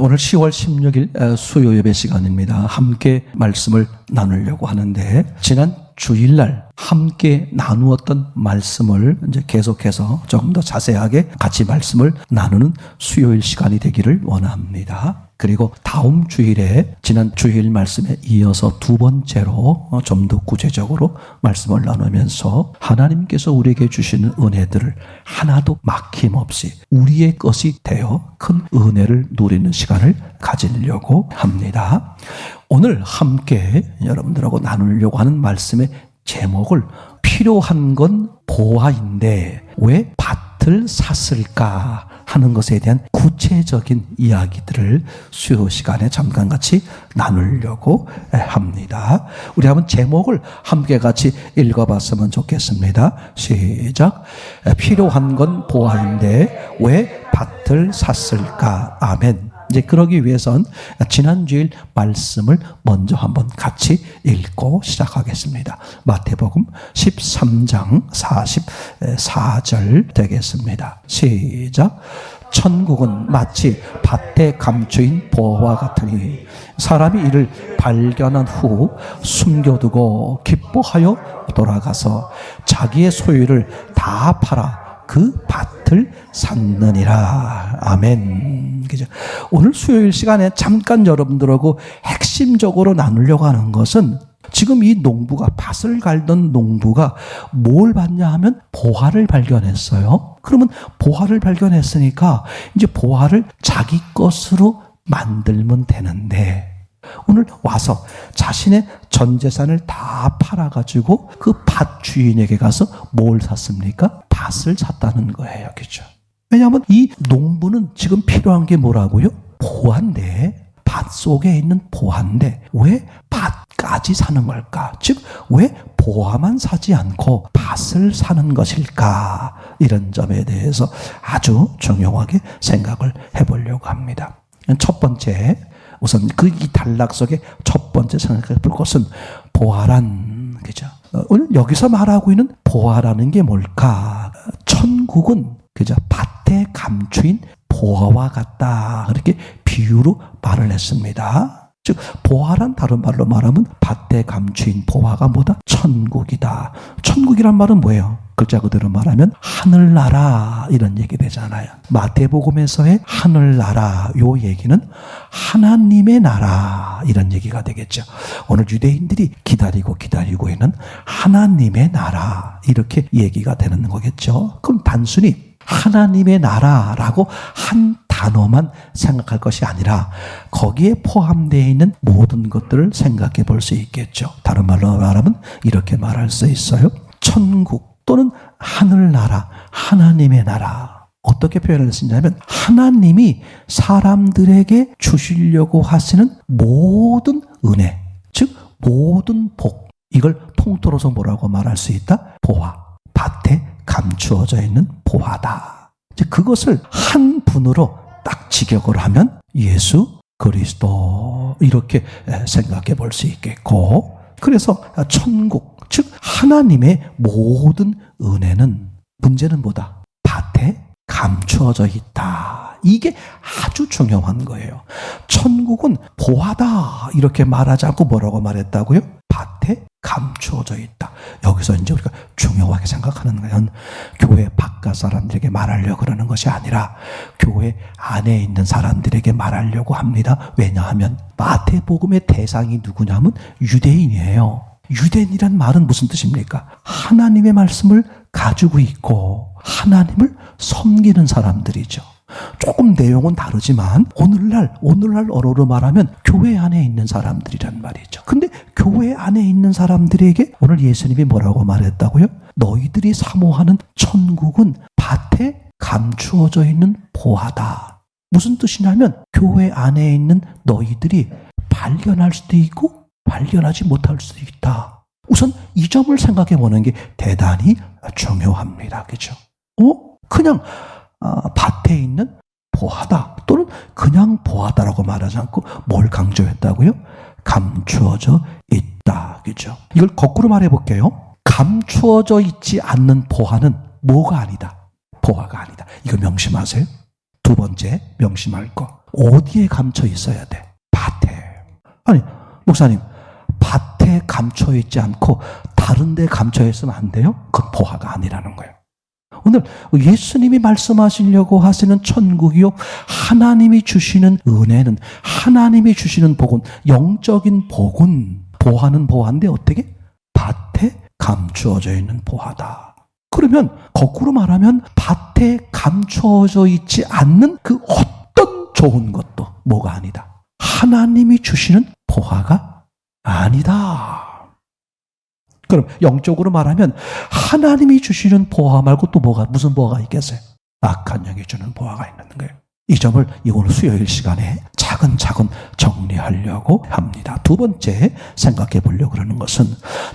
오늘 10월 16일 수요 예배 시간입니다. 함께 말씀을 나누려고 하는데 지난 주일날 함께 나누었던 말씀을 이제 계속해서 조금 더 자세하게 같이 말씀을 나누는 수요일 시간이 되기를 원합니다. 그리고 다음 주일에 지난 주일 말씀에 이어서 두 번째로 좀 더 구체적으로 말씀을 나누면서 하나님께서 우리에게 주시는 은혜들을 하나도 막힘없이 우리의 것이 되어 큰 은혜를 누리는 시간을 가지려고 합니다. 오늘 함께 여러분들하고 나누려고 하는 말씀의 제목을 필요한 건 보화인데 왜 밭을 샀을까 하는 것에 대한 구체적인 이야기들을 수요 시간에 잠깐 같이 나누려고 합니다. 우리 한번 제목을 함께 같이 읽어봤으면 좋겠습니다. 시작. 필요한 건 보화인데 왜 밭을 샀을까? 아멘. 이제 그러기 위해선 지난주일 말씀을 먼저 한번 같이 읽고 시작하겠습니다. 마태복음 13장 44절 되겠습니다. 시작. 천국은 마치 밭에 감추인 보화와 같으니 사람이 이를 발견한 후 숨겨두고 기뻐하여 돌아가서 자기의 소유를 다 팔아 그 밭을 샀느니라. 아멘. 그죠? 오늘 수요일 시간에 잠깐 여러분들하고 핵심적으로 나누려고 하는 것은 지금 이 농부가 밭을 갈던 농부가 뭘 봤냐 하면 보화를 발견했어요. 그러면 보화를 발견했으니까 이제 보화를 자기 것으로 만들면 되는데 오늘 와서 자신의 전 재산을 다 팔아가지고 그 밭 주인에게 가서 뭘 샀습니까? 밭을 샀다는 거예요. 그렇죠? 왜냐하면 이 농부는 지금 필요한 게 뭐라고요? 보화인데, 밭 속에 있는 보화인데 왜 밭까지 사는 걸까? 즉 왜 보화만 사지 않고 밭을 사는 것일까? 이런 점에 대해서 아주 중요하게 생각을 해보려고 합니다. 첫 번째, 우선 이 단락 속에 첫 번째 생각해 볼 것은 보화란, 그죠? 오늘 여기서 말하고 있는 보화라는 게 뭘까? 천국은, 그죠? 밭에 감추인 보화와 같다. 그렇게 비유로 말을 했습니다. 즉, 보화란 다른 말로 말하면 밭에 감추인 보화가 뭐다? 천국이다. 천국이란 말은 뭐예요? 글자 그대로 말하면 하늘나라 이런 얘기 되잖아요. 마태복음에서의 하늘나라 요 얘기는 하나님의 나라 이런 얘기가 되겠죠. 오늘 유대인들이 기다리고 있는 하나님의 나라 이렇게 얘기가 되는 거겠죠. 그럼 단순히 하나님의 나라라고 한 단어만 생각할 것이 아니라 거기에 포함되어 있는 모든 것들을 생각해 볼 수 있겠죠. 다른 말로 말하면 이렇게 말할 수 있어요. 천국 또는 하늘나라, 하나님의 나라. 어떻게 표현을 쓰냐면 하나님이 사람들에게 주시려고 하시는 모든 은혜, 즉 모든 복, 이걸 통틀어서 뭐라고 말할 수 있다? 보화, 밭에 감추어져 있는 보화다. 이제 그것을 한 분으로 딱 직역을 하면 예수 그리스도 이렇게 생각해 볼 수 있겠고, 그래서 천국, 즉 하나님의 모든 은혜는 문제는 뭐다? 밭에 감추어져 있다. 이게 아주 중요한 거예요. 천국은 보화다 이렇게 말하지 않고 뭐라고 말했다고요? 밭에 감추어져 있다. 여기서 이제 우리가 중요하게 생각하는 건 교회 바깥 사람들에게 말하려고 그러는 것이 아니라 교회 안에 있는 사람들에게 말하려고 합니다. 왜냐하면 마태복음의 대상이 누구냐면 유대인이에요. 유대인이란 말은 무슨 뜻입니까? 하나님의 말씀을 가지고 있고 하나님을 섬기는 사람들이죠. 조금 내용은 다르지만 오늘날 어로로 말하면 교회 안에 있는 사람들이란 말이죠. 근데 교회 안에 있는 사람들에게 오늘 예수님이 뭐라고 말했다고요? 너희들이 사모하는 천국은 밭에 감추어져 있는 보화다. 무슨 뜻이냐면 교회 안에 있는 너희들이 발견할 수도 있고 발견하지 못할 수도 있다. 우선 이 점을 생각해 보는 게 대단히 중요합니다. 그렇죠? 그냥 밭에 있는 보화다 또는 그냥 보화다라고 말하지 않고 뭘 강조했다고요? 감추어져 있다. 그죠? 이걸 거꾸로 말해 볼게요. 감추어져 있지 않는 보화는 뭐가 아니다? 보화가 아니다. 이거 명심하세요. 두 번째 명심할 거. 어디에 감춰 있어야 돼? 밭에. 아니, 목사님, 밭에 감춰 있지 않고 다른 데 감춰 있으면 안 돼요? 그건 보화가 아니라는 거예요. 오늘 예수님이 말씀하시려고 하시는 천국이요, 하나님이 주시는 은혜는, 하나님이 주시는 복은, 영적인 복은, 보화는 보화인데 어떻게? 밭에 감추어져 있는 보화다. 그러면 거꾸로 말하면 밭에 감추어져 있지 않는 그 어떤 좋은 것도 뭐가 아니다? 하나님이 주시는 보화가 아니다. 그럼 영적으로 말하면 하나님이 주시는 보화 말고 또 무슨 보화가 있겠어요? 악한 영이 주는 보화가 있는 거예요. 이 점을 이번 수요일 시간에 차근차근 정리하려고 합니다. 두 번째 생각해 보려고 하는 것은,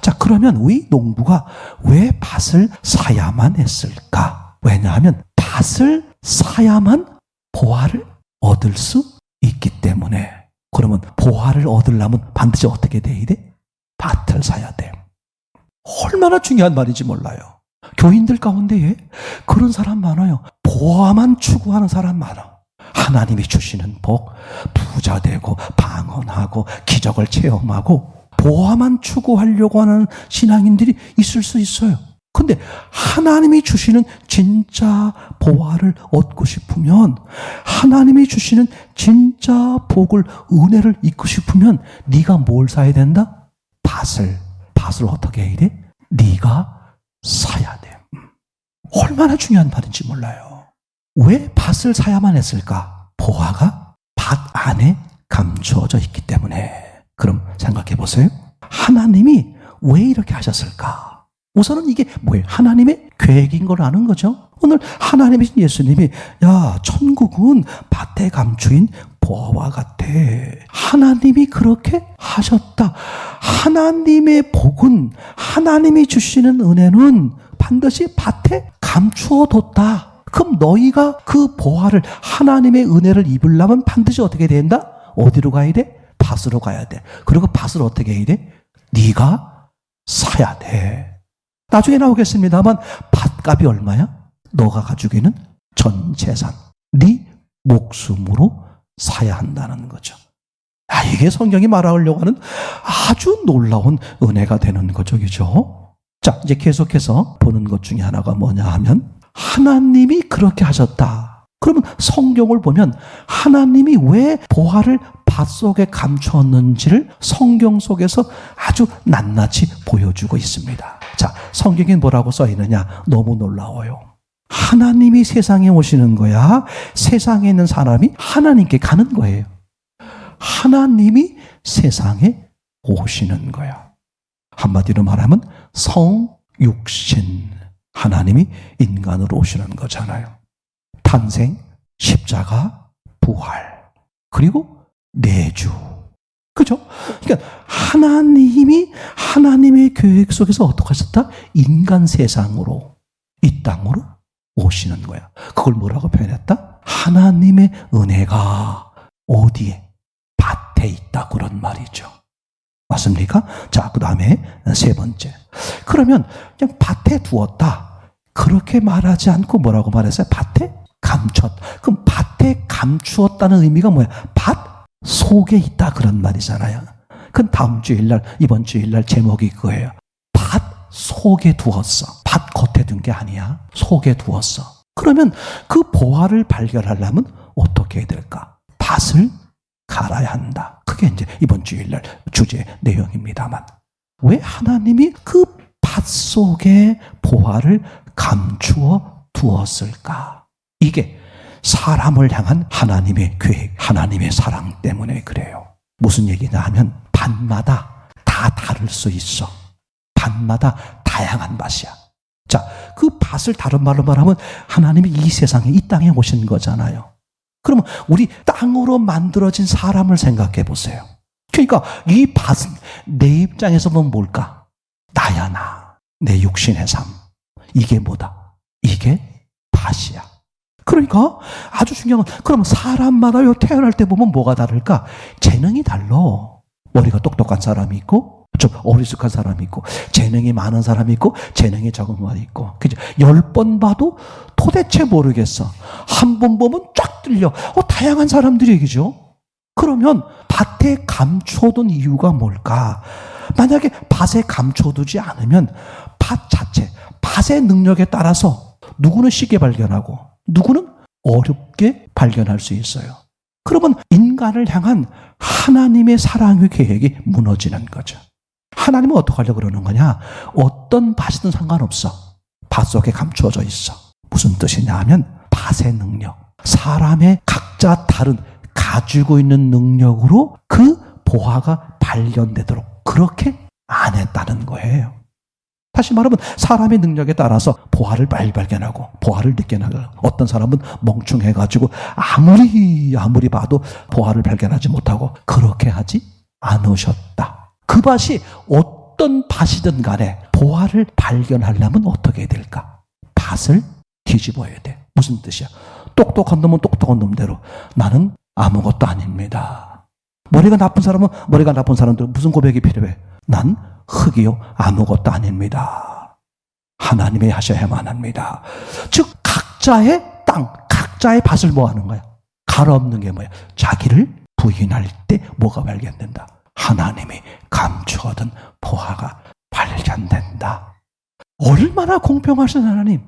자, 그러면 우리 농부가 왜 밭을 사야만 했을까? 왜냐하면 밭을 사야만 보화를 얻을 수 있기 때문에. 그러면 보화를 얻으려면 반드시 어떻게 돼야 돼? 밭을 사야 돼요. 얼마나 중요한 말인지 몰라요. 교인들 가운데에 그런 사람 많아요. 보화만 추구하는 사람 많아. 하나님이 주시는 복, 부자 되고 방언하고 기적을 체험하고 보화만 추구하려고 하는 신앙인들이 있을 수 있어요. 근데 하나님이 주시는 진짜 보화를 얻고 싶으면, 하나님이 주시는 진짜 복을, 은혜를 잊고 싶으면 네가 뭘 사야 된다? 밭을 어떻게 해야 돼? 네가 사야 돼. 얼마나 중요한 말인지 몰라요. 왜 밭을 사야만 했을까? 보화가 밭 안에 감추어져 있기 때문에. 그럼 생각해 보세요. 하나님이 왜 이렇게 하셨을까? 우선은 이게 뭐예요? 하나님의 계획인 걸 아는 거죠. 오늘 하나님이신 예수님이, 야, 천국은 밭에 감추인 보화와 같아. 하나님이 그렇게 하셨다. 하나님의 복은, 하나님이 주시는 은혜는 반드시 밭에 감추어 뒀다. 그럼 너희가 그 보화를, 하나님의 은혜를 입으려면 반드시 어떻게 된다? 어디로 가야 돼? 밭으로 가야 돼. 그리고 밭을 어떻게 해야 돼? 네가 사야 돼. 나중에 나오겠습니다만 밭값이 얼마야? 너가 가지고 있는 전 재산, 네 목숨으로 사야 한다는 거죠. 이게 성경이 말하려고 하는 아주 놀라운 은혜가 되는 거죠. 그죠? 자, 이제 계속해서 보는 것 중에 하나가 뭐냐 하면, 하나님이 그렇게 하셨다. 그러면 성경을 보면 하나님이 왜 보화를 밭 속에 감추었는지를 성경 속에서 아주 낱낱이 보여주고 있습니다. 자, 성경에 뭐라고 써 있느냐? 너무 놀라워요. 하나님이 세상에 오시는 거야? 세상에 있는 사람이 하나님께 가는 거예요. 하나님이 세상에 오시는 거야. 한마디로 말하면 성육신, 하나님이 인간으로 오시는 거잖아요. 탄생, 십자가, 부활, 그리고 내주. 그죠? 그러니까 하나님의 계획 속에서 어떻게 하셨다? 인간 세상으로, 이 땅으로 오시는 거야. 그걸 뭐라고 표현했다? 하나님의 은혜가 어디에? 밭에 있다. 그런 말이죠. 맞습니까? 자, 그 다음에 세 번째. 그러면 그냥 밭에 두었다. 그렇게 말하지 않고 뭐라고 말했어요? 밭에 그럼 밭에 감추었다는 의미가 뭐야? 밭 속에 있다. 그런 말이잖아요. 그건 다음 주일날, 이번 주일날 제목이 그거예요. 밭 속에 두었어. 밭 겉에 둔 게 아니야. 속에 두었어. 그러면 그 보화를 발견하려면 어떻게 해야 될까? 밭을 갈아야 한다. 그게 이제 이번 주일날 주제 내용입니다만, 왜 하나님이 그 밭 속에 보화를 감추어 두었을까? 이게 사람을 향한 하나님의 계획, 하나님의 사랑 때문에 그래요. 무슨 얘기냐 하면 밭마다 다 다를 수 있어. 밭마다 다양한 밭이야. 자, 그 밭을 다른 말로 말하면 하나님이 이 세상에, 이 땅에 오신 거잖아요. 그러면 우리 땅으로 만들어진 사람을 생각해 보세요. 그러니까 이 밭은 내 입장에서 보면 뭘까? 나야, 나. 내 육신의 삶. 이게 뭐다? 이게 밭이야. 그러니까 아주 중요한 건, 그럼 사람마다 태어날 때 보면 뭐가 다를까? 재능이 달라. 머리가 똑똑한 사람이 있고 좀 어리숙한 사람이 있고, 재능이 많은 사람이 있고, 재능이 적은 사람이 있고. 그죠? 10번 봐도 도대체 모르겠어. 한 번 보면 쫙 뚫려. 다양한 사람들이 얘기죠. 그러면 밭에 감춰둔 이유가 뭘까? 만약에 밭에 감춰두지 않으면 밭 자체, 밭의 능력에 따라서 누구는 쉽게 발견하고 누구는 어렵게 발견할 수 있어요. 그러면 인간을 향한 하나님의 사랑의 계획이 무너지는 거죠. 하나님은 어떻게 하려고 그러는 거냐? 어떤 밭이든 상관없어. 밭 속에 감추어져 있어. 무슨 뜻이냐 하면 밭의 능력, 사람의 각자 다른 가지고 있는 능력으로 그 보화가 발견되도록 그렇게 안 했다는 거예요. 다시 말하면 사람의 능력에 따라서 보화를 빨리 발견하고 보화를 늦게 나가고, 어떤 사람은 멍충해가지고 아무리 봐도 보화를 발견하지 못하고, 그렇게 하지 않으셨다. 그 밭이 어떤 밭이든 간에 보화를 발견하려면 어떻게 해야 될까? 밭을 뒤집어야 돼. 무슨 뜻이야? 똑똑한 놈은 똑똑한 놈대로 나는 아무것도 아닙니다. 머리가 나쁜 사람은 머리가 나쁜 사람들 무슨 고백이 필요해? 난 흙이요 아무것도 아닙니다. 하나님이 하셔야만 합니다. 즉 각자의 땅, 각자의 밭을 뭐 하는 거야? 갈아엎는 게 뭐야? 자기를 부인할 때 뭐가 발견된다? 하나님이 감추어둔 보화가 발견된다. 얼마나 공평하신 하나님.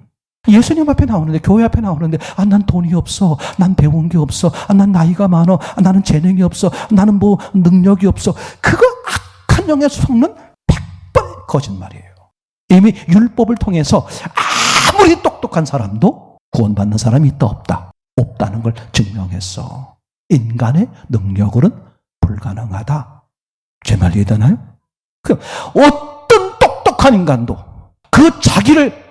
예수님 앞에 나오는데, 교회 앞에 나오는데, 난 돈이 없어, 난 배운 게 없어, 난 나이가 많아, 나는 재능이 없어, 나는 뭐 능력이 없어. 그거 악한 영에 속는 100번의 거짓말이에요. 이미 율법을 통해서 아무리 똑똑한 사람도 구원받는 사람이 있다 없다? 없다는 걸 증명했어. 인간의 능력으로는 불가능하다. 제 말 이해되나요? 그럼 어떤 똑똑한 인간도 그 자기를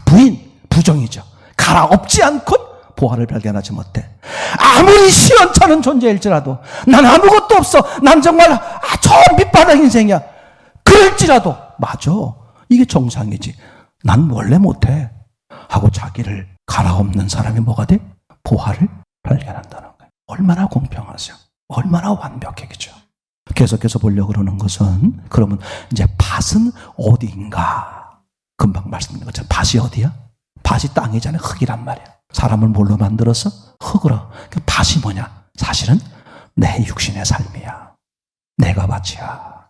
부정이죠. 갈아엎지 않고 보화를 발견하지 못해. 아무리 시원찮은 존재일지라도, 난 아무것도 없어, 난 정말 저 밑바닥 인생이야, 그럴지라도, 맞아, 이게 정상이지, 난 원래 못해 하고 자기를 갈아엎는 사람이 뭐가 돼? 보화를 발견한다는 거예요. 얼마나 공평하세요. 얼마나 완벽하겠죠. 계속해서 보려고 그러는 것은, 그러면 이제 밭은 어디인가? 금방 말씀드린 것처럼 밭이 어디야? 밭이 땅이잖아요. 흙이란 말이야. 사람을 뭘로 만들어서? 흙으로. 그 밭이 뭐냐? 사실은 내 육신의 삶이야. 내가 밭이야.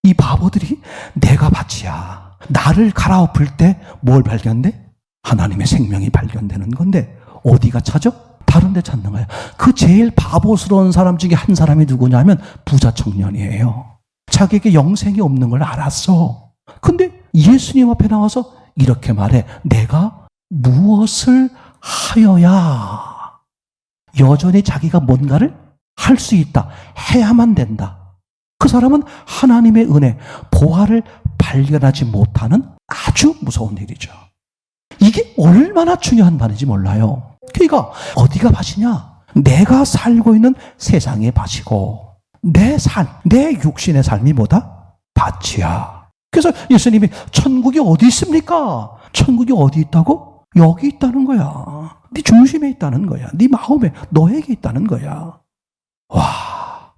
이 바보들이 내가 밭이야. 나를 갈아엎을 때 뭘 발견돼? 하나님의 생명이 발견되는 건데, 어디가 찾아? 다른 데 찾는 거야. 그 제일 바보스러운 사람 중에 한 사람이 누구냐면 부자 청년이에요. 자기에게 영생이 없는 걸 알았어. 근데 예수님 앞에 나와서 이렇게 말해. 내가 무엇을 하여야 여전히 자기가 뭔가를 할 수 있다. 해야만 된다. 그 사람은 하나님의 은혜, 보화를 발견하지 못하는 아주 무서운 일이죠. 이게 얼마나 중요한 말인지 몰라요. 그러니까 어디가 밭이냐? 내가 살고 있는 세상의 밭이고, 내 삶, 내 육신의 삶이 뭐다? 밭이야. 그래서 예수님이 천국이 어디 있습니까? 천국이 어디 있다고? 여기 있다는 거야. 네 중심에 있다는 거야. 네 마음에, 너에게 있다는 거야. 와.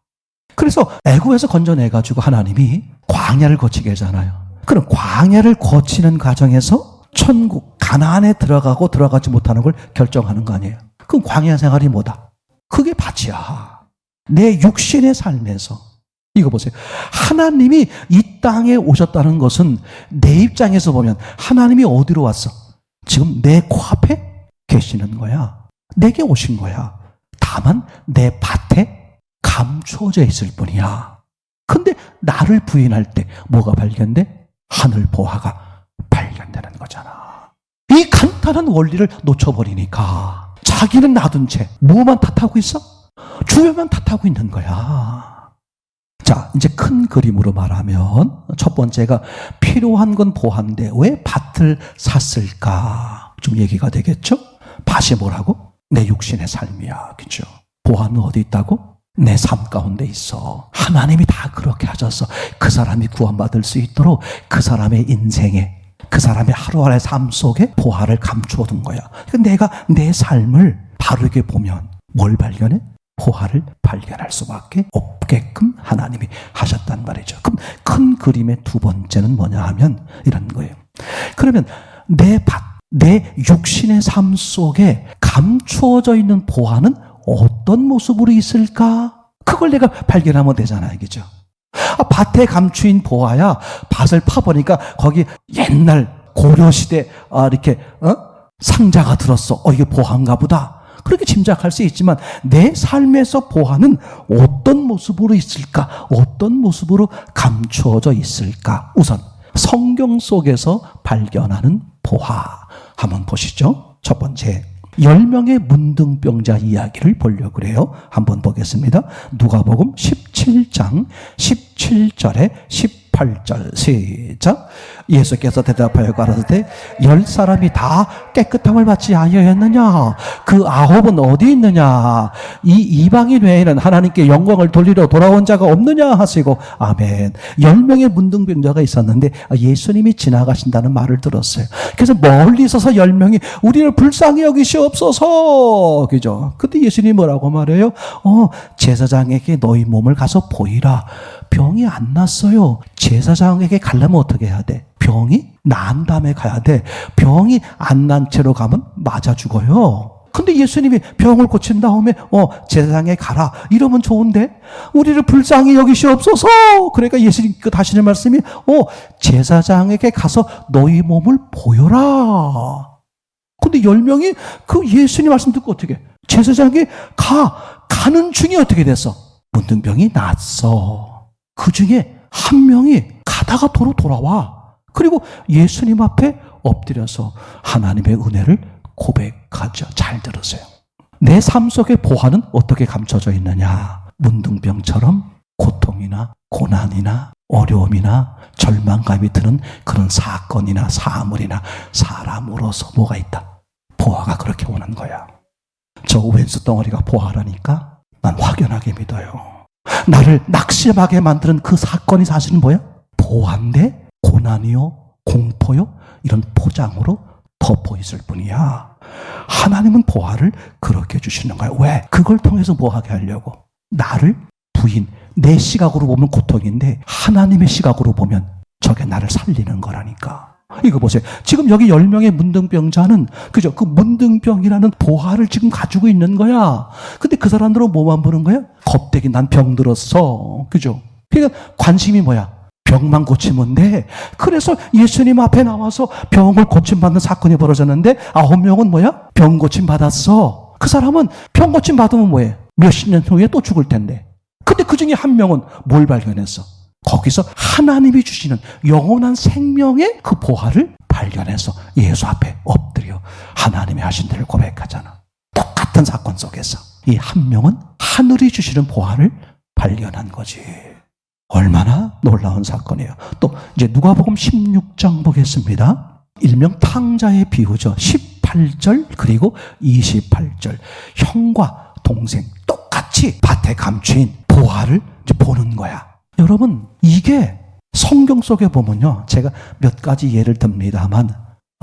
그래서 애굽에서 건져내가지고 하나님이 광야를 거치게 하잖아요. 그럼 광야를 거치는 과정에서 천국, 가나안에 들어가고 들어가지 못하는 걸 결정하는 거 아니에요. 그럼 광야 생활이 뭐다? 그게 밭이야. 내 육신의 삶에서. 이거 보세요. 하나님이 이 땅에 오셨다는 것은 내 입장에서 보면 하나님이 어디로 왔어? 지금 내 코앞에 계시는 거야. 내게 오신 거야. 다만 내 밭에 감춰져 있을 뿐이야. 근데 나를 부인할 때 뭐가 발견돼? 하늘 보화가 발견되는 거잖아. 이 간단한 원리를 놓쳐버리니까 자기는 놔둔 채 뭐만 탓하고 있어? 주변만 탓하고 있는 거야. 자, 이제 큰 그림으로 말하면 첫 번째가 필요한 건 보화인데 왜 밭을 샀을까? 좀 얘기가 되겠죠? 밭이 뭐라고? 내 육신의 삶이야. 그죠? 보화는 어디 있다고? 내 삶 가운데 있어. 하나님이 다 그렇게 하셔서 그 사람이 구원받을 수 있도록 그 사람의 인생에, 그 사람의 하루하루의 삶 속에 보화를 감추어 둔 거야. 그러니까 내가 내 삶을 바르게 보면 뭘 발견해? 보화를 발견할 수밖에 없게끔 하나님이 하셨단 말이죠. 그럼 큰 그림의 두 번째는 뭐냐 하면 이런 거예요. 그러면 내 육신의 삶 속에 감추어져 있는 보화는 어떤 모습으로 있을까? 그걸 내가 발견하면 되잖아요. 그죠? 밭에 감추인 보화야, 밭을 파보니까 거기 옛날 고려시대 이렇게 상자가 들었어. 이게 보화인가 보다. 그렇게 짐작할 수 있지만 내 삶에서 보화는 어떤 모습으로 있을까? 어떤 모습으로 감추어져 있을까? 우선 성경 속에서 발견하는 보화 한번 보시죠. 첫 번째, 10명의 문둥병자 이야기를 보려고 그래요. 한번 보겠습니다. 누가복음 17장 17절에 18절 시작. 예수께서 대답하여 가라사대 10사람이 다 깨끗함을 받지 아니하였느냐? 그 9은 어디 있느냐? 이 이방인 외에는 하나님께 영광을 돌리러 돌아온 자가 없느냐 하시고 아멘. 10명의 문둥병자가 있었는데 예수님이 지나가신다는 말을 들었어요. 그래서 멀리 서서 10명이 우리를 불쌍히 여기시옵소서. 그죠? 그때 예수님이 뭐라고 말해요? 제사장에게 너희 몸을 가서 보이라. 병이 안 났어요. 제사장에게 가려면 어떻게 해야 돼? 병이 난 다음에 가야 돼. 병이 안 난 채로 가면 맞아 죽어요. 근데 예수님이 병을 고친 다음에 제사장에 가라 이러면 좋은데 우리를 불쌍히 여기시옵소서. 그러니까 예수님 그 다시는 말씀이 제사장에게 가서 너희 몸을 보여라. 근데 10명이 그 예수님 말씀 듣고 어떻게 제사장에 가는 중에 어떻게 됐어? 문둥병이 났어. 그 중에 한 명이 가다가 도로 돌아와. 그리고 예수님 앞에 엎드려서 하나님의 은혜를 고백하죠. 잘 들으세요. 내 삶 속의 보화는 어떻게 감춰져 있느냐? 문둥병처럼 고통이나 고난이나 어려움이나 절망감이 드는 그런 사건이나 사물이나 사람으로서 뭐가 있다. 보화가 그렇게 오는 거야. 저 왼수 덩어리가 보화라니까 난 확연하게 믿어요. 나를 낙심하게 만드는 그 사건이 사실은 뭐야? 보화인데 고난이요, 공포요 이런 포장으로 덮어있을 뿐이야. 하나님은 보화를 그렇게 주시는 거야. 왜? 그걸 통해서 뭐 하게 하려고? 나를 내 시각으로 보면 고통인데 하나님의 시각으로 보면 저게 나를 살리는 거라니까. 이거 보세요. 지금 여기 10명의 문둥병자는 그죠? 그 문둥병이라는 보화를 지금 가지고 있는 거야. 근데 그 사람들은 뭐만 보는 거야? 겁대기 난 병 들었어. 그죠? 그러니까 관심이 뭐야? 병만 고치면 돼. 그래서 예수님 앞에 나와서 병을 고침받는 사건이 벌어졌는데 9명은 뭐야? 병 고침 받았어. 그 사람은 병 고침 받으면 뭐해? 몇십 년 후에 또 죽을 텐데. 근데 그 중에 한 명은 뭘 발견했어? 거기서 하나님이 주시는 영원한 생명의 그 보화를 발견해서 예수 앞에 엎드려 하나님이 하신 일을 고백하잖아. 똑같은 사건 속에서 이 한 명은 하늘이 주시는 보화를 발견한 거지. 얼마나 놀라운 사건이에요. 또 이제 누가복음 16장 보겠습니다. 일명 탕자의 비유죠. 18절 그리고 28절. 형과 동생 똑같이 밭에 감추인 보화를 이제 보는 거야. 여러분, 이게 성경 속에 보면요. 제가 몇 가지 예를 듭니다만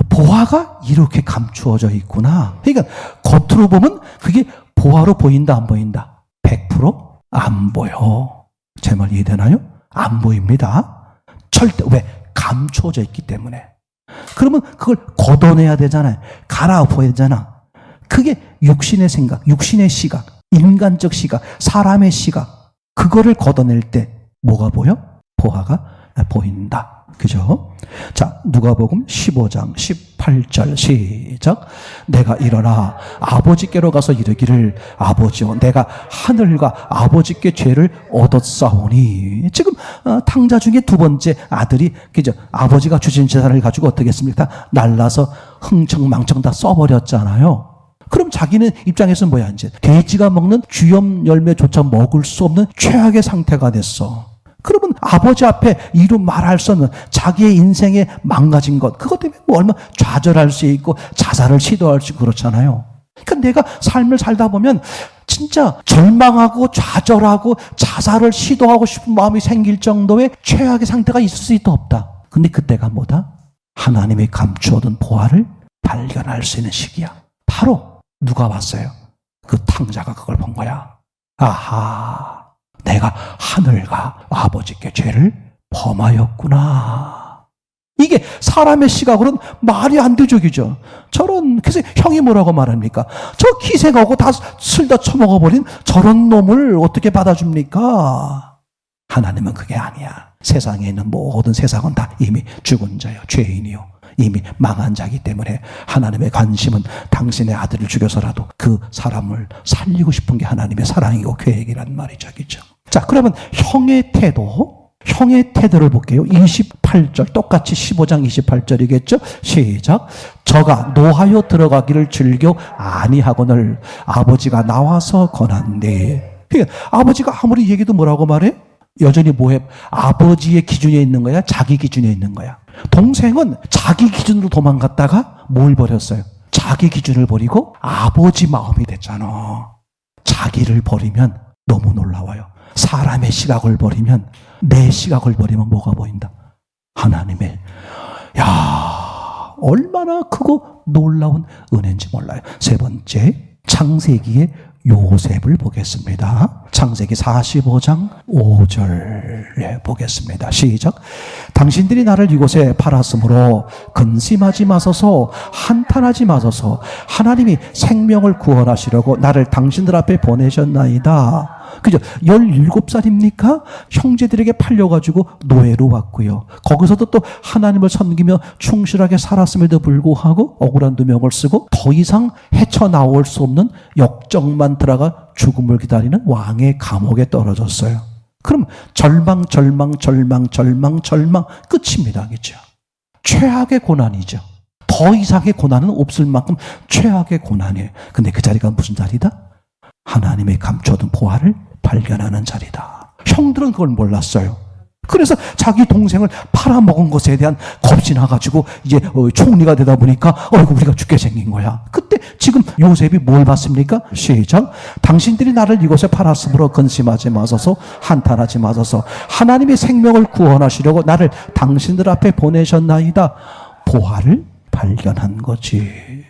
보화가 이렇게 감추어져 있구나. 그러니까 겉으로 보면 그게 보화로 보인다 안 보인다? 100% 안 보여. 제 말 이해되나요? 안 보입니다. 절대. 왜? 감추어져 있기 때문에. 그러면 그걸 걷어내야 되잖아요. 갈아엎어야 되잖아. 그게 육신의 생각, 육신의 시각, 인간적 시각, 사람의 시각. 그거를 걷어낼 때 뭐가 보여? 보화가 보인다. 그죠? 자, 누가복음 15장 18절 시작. 내가 일어나 아버지께로 가서 이르기를 아버지여 내가 하늘과 아버지께 죄를 얻었사오니. 지금 탕자 중에 두 번째 아들이 그죠? 아버지가 주신 재산을 가지고 어떻게 했습니까? 날라서 흥청망청 다 써버렸잖아요. 그럼 자기는 입장에서는 뭐야? 이제 돼지가 먹는 쥐염 열매조차 먹을 수 없는 최악의 상태가 됐어. 그러면 아버지 앞에 이루 말할 수 없는 자기의 인생에 망가진 것, 그것 때문에 뭐 얼마나 좌절할 수 있고 자살을 시도할 수 있고 그렇잖아요. 그러니까 내가 삶을 살다 보면 진짜 절망하고 좌절하고 자살을 시도하고 싶은 마음이 생길 정도의 최악의 상태가 있을 수 있다 없다. 근데 그때가 뭐다? 하나님이 감추어둔 보화를 발견할 수 있는 시기야. 바로 누가 왔어요? 그 탕자가 그걸 본 거야. 아하, 내가 하늘과 아버지께 죄를 범하였구나. 이게 사람의 시각으로는 말이 안 되죠, 그죠? 그래서 형이 뭐라고 말합니까? 저 기생하고 다 술 다 처먹어버린 저런 놈을 어떻게 받아줍니까? 하나님은 그게 아니야. 세상에 있는 모든 세상은 다 이미 죽은 자요, 죄인이요, 이미 망한 자이기 때문에 하나님의 관심은 당신의 아들을 죽여서라도 그 사람을 살리고 싶은 게 하나님의 사랑이고 계획이란 말이죠, 그죠? 자, 그러면 형의 태도를 볼게요. 28절, 똑같이 15장 28절이겠죠? 시작. 저가 노하여 들어가기를 즐겨 아니하거늘 아버지가 나와서 권한대. 그러니까 아버지가 아무리 얘기도 뭐라고 말해? 여전히 뭐해? 아버지의 기준에 있는 거야? 자기 기준에 있는 거야? 동생은 자기 기준으로 도망갔다가 뭘 버렸어요? 자기 기준을 버리고 아버지 마음이 됐잖아. 자기를 버리면 너무 놀라워요. 사람의 시각을 버리면, 내 시각을 버리면 뭐가 보인다? 하나님의, 야, 얼마나 크고 놀라운 은혜인지 몰라요. 세 번째, 창세기의 요셉을 보겠습니다. 창세기 45장 5절 보겠습니다. 시작. 당신들이 나를 이곳에 팔았으므로 근심하지 마소서, 한탄하지 마소서. 하나님이 생명을 구원하시려고 나를 당신들 앞에 보내셨나이다. 그죠? 17살입니까? 형제들에게 팔려가지고 노예로 왔고요. 거기서도 또 하나님을 섬기며 충실하게 살았음에도 불구하고 억울한 누명을 쓰고 더 이상 헤쳐나올 수 없는 역정만 들어가 죽음을 기다리는 왕의 감옥에 떨어졌어요. 그럼 절망 끝입니다. 그죠? 최악의 고난이죠. 더 이상의 고난은 없을 만큼 최악의 고난이에요. 근데 그 자리가 무슨 자리다? 하나님의 감춰둔 보화를 발견하는 자리다. 형들은 그걸 몰랐어요. 그래서 자기 동생을 팔아먹은 것에 대한 겁이 나가지고 이제 총리가 되다 보니까 우리가 죽게 생긴 거야. 그때 지금 요셉이 뭘 봤습니까? 시작. 당신들이 나를 이곳에 팔았으므로 근심하지 마소서, 한탄하지 마소서. 하나님의 생명을 구원하시려고 나를 당신들 앞에 보내셨나이다. 보화를 발견한 거지.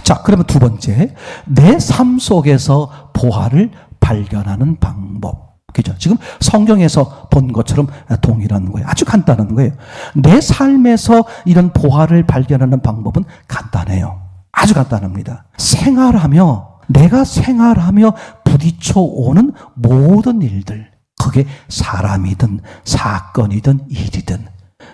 자, 그러면 두 번째, 내 삶 속에서 보화를 발견하는 방법. 그죠? 지금 성경에서 본 것처럼 동일한 거예요. 아주 간단한 거예요. 내 삶에서 이런 보화를 발견하는 방법은 간단해요. 아주 간단합니다. 내가 생활하며 부딪혀 오는 모든 일들, 그게 사람이든 사건이든 일이든,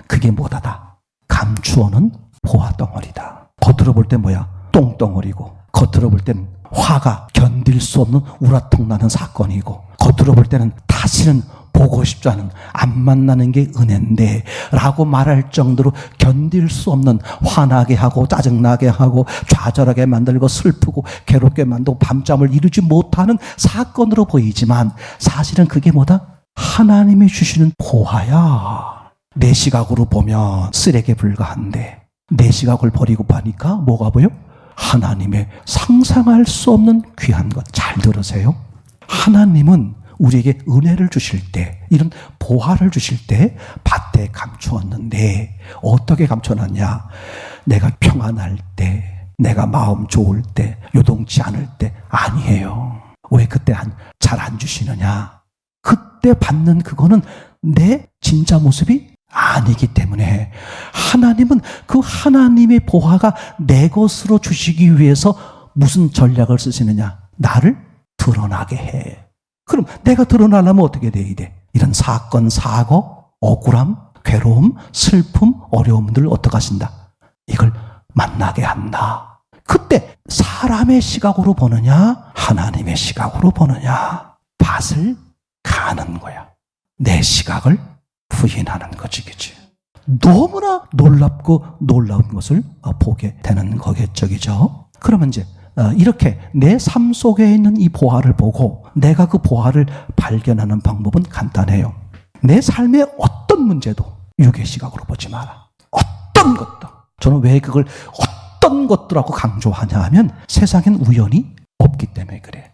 그게 뭐다다? 감추어는 보화 덩어리다. 겉으로 볼 때 뭐야? 똥덩어리고, 겉으로 볼 때는 화가 견딜 수 없는 우라통나는 사건이고, 겉으로 볼 때는 다시는 보고 싶지 않은, 안 만나는 게 은혜인데 라고 말할 정도로 견딜 수 없는, 화나게 하고 짜증나게 하고 좌절하게 만들고 슬프고 괴롭게 만들고 밤잠을 이루지 못하는 사건으로 보이지만 사실은 그게 뭐다? 하나님이 주시는 보화야. 내 시각으로 보면 쓰레기에 불과한데 내 시각을 버리고 보니까 뭐가 보여? 하나님의 상상할 수 없는 귀한 것. 잘 들으세요. 하나님은 우리에게 은혜를 주실 때, 이런 보화를 주실 때 밭에 감추었는데 어떻게 감춰놨냐? 내가 평안할 때, 내가 마음 좋을 때, 요동치 않을 때 아니에요. 왜 그때 잘 안 주시느냐? 그때 받는 그거는 내 진짜 모습이 아니기 때문에 하나님은 그 하나님의 보화가 내 것으로 주시기 위해서 무슨 전략을 쓰시느냐? 나를 드러나게 해. 그럼 내가 드러나려면 어떻게 돼야 돼? 이런 사건, 사고, 억울함, 괴로움, 슬픔, 어려움들을 어떻게 하신다? 이걸 만나게 한다. 그때 사람의 시각으로 보느냐? 하나님의 시각으로 보느냐? 밭을 가는 거야. 내 시각을 부인하는 거지, 그치? 너무나 놀랍고 놀라운 것을 보게 되는 거겠죠, 그죠? 그러면 이제 이렇게 내 삶 속에 있는 이 보화를 보고 내가 그 보화를 발견하는 방법은 간단해요. 내 삶의 어떤 문제도 육의 시각으로 보지 마라. 어떤 것도. 저는 왜 그걸 어떤 것들하고 강조하냐 하면 세상엔 우연이 없기 때문에 그래.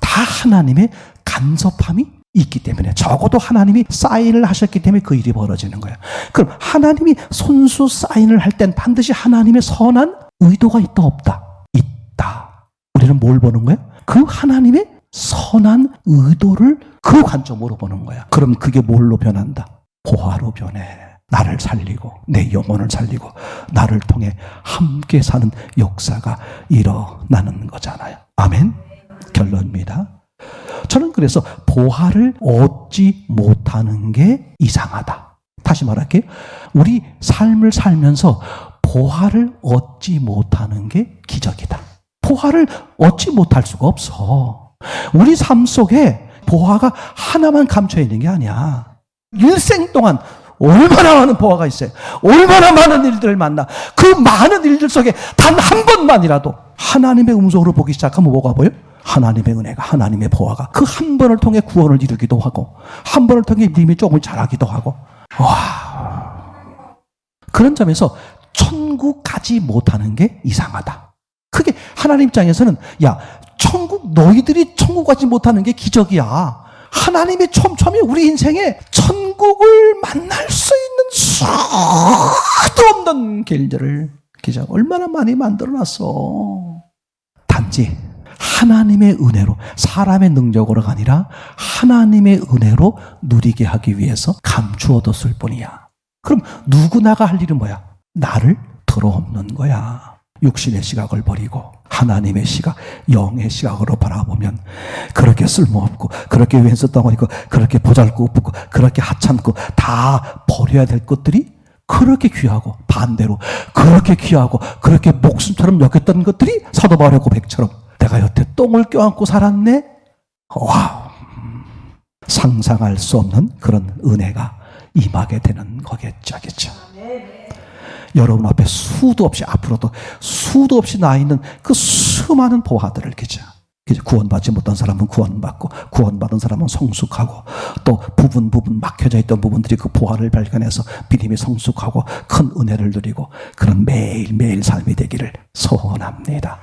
다 하나님의 간섭함이 있기 때문에, 적어도 하나님이 사인을 하셨기 때문에 그 일이 벌어지는 거야. 그럼 하나님이 손수 사인을 할 땐 반드시 하나님의 선한 의도가 있다 없다? 있다. 우리는 뭘 보는 거야? 그 하나님의 선한 의도를 그 관점으로 보는 거야. 그럼 그게 뭘로 변한다? 보화로 변해. 나를 살리고 내 영혼을 살리고 나를 통해 함께 사는 역사가 일어나는 거잖아요. 아멘. 결론입니다. 저는 그래서 보화를 얻지 못하는 게 이상하다. 다시 말할게요. 우리 삶을 살면서 보화를 얻지 못하는 게 기적이다. 보화를 얻지 못할 수가 없어. 우리 삶 속에 보화가 하나만 감춰 있는 게 아니야. 일생 동안 얼마나 많은 보화가 있어요. 얼마나 많은 일들을 만나. 그 많은 일들 속에 단 한 번만이라도 하나님의 음성으로 보기 시작하면 뭐가 보여? 하나님의 은혜가, 하나님의 보화가 그 한 번을 통해 구원을 이루기도 하고 한 번을 통해 믿음이 조금 자라기도 하고. 와, 그런 점에서 천국 가지 못하는 게 이상하다. 그게 하나님 입장에서는 야, 천국 너희들이 천국 가지 못하는 게 기적이야. 하나님의 처음에 우리 인생에 천국을 만날 수 있는 수도 없는 길들을 기적 얼마나 많이 만들어놨어. 단지 하나님의 은혜로, 사람의 능력으로가 아니라 하나님의 은혜로 누리게 하기 위해서 감추어뒀을 뿐이야. 그럼 누구나가 할 일은 뭐야? 나를 들어엎는 거야. 육신의 시각을 버리고 하나님의 시각, 영의 시각으로 바라보면 그렇게 쓸모없고 그렇게 왼수 덩어리고 그렇게 보잘것없고 그렇게 하찮고 다 버려야 될 것들이 그렇게 귀하고, 반대로 그렇게 귀하고 그렇게 목숨처럼 여겼던 것들이 사도 바울의 고백처럼 내가 여태 똥을 껴안고 살았네. 와우, 상상할 수 없는 그런 은혜가 임하게 되는 거겠죠. 여러분 앞에 수도 없이, 앞으로도 수도 없이 나 있는 그 수많은 보화들을 구원받지 못한 사람은 구원받고, 구원받은 사람은 성숙하고, 또 부분 막혀져 있던 부분들이 그 보화를 발견해서 믿음이 성숙하고 큰 은혜를 누리고, 그런 매일매일 삶이 되기를 소원합니다.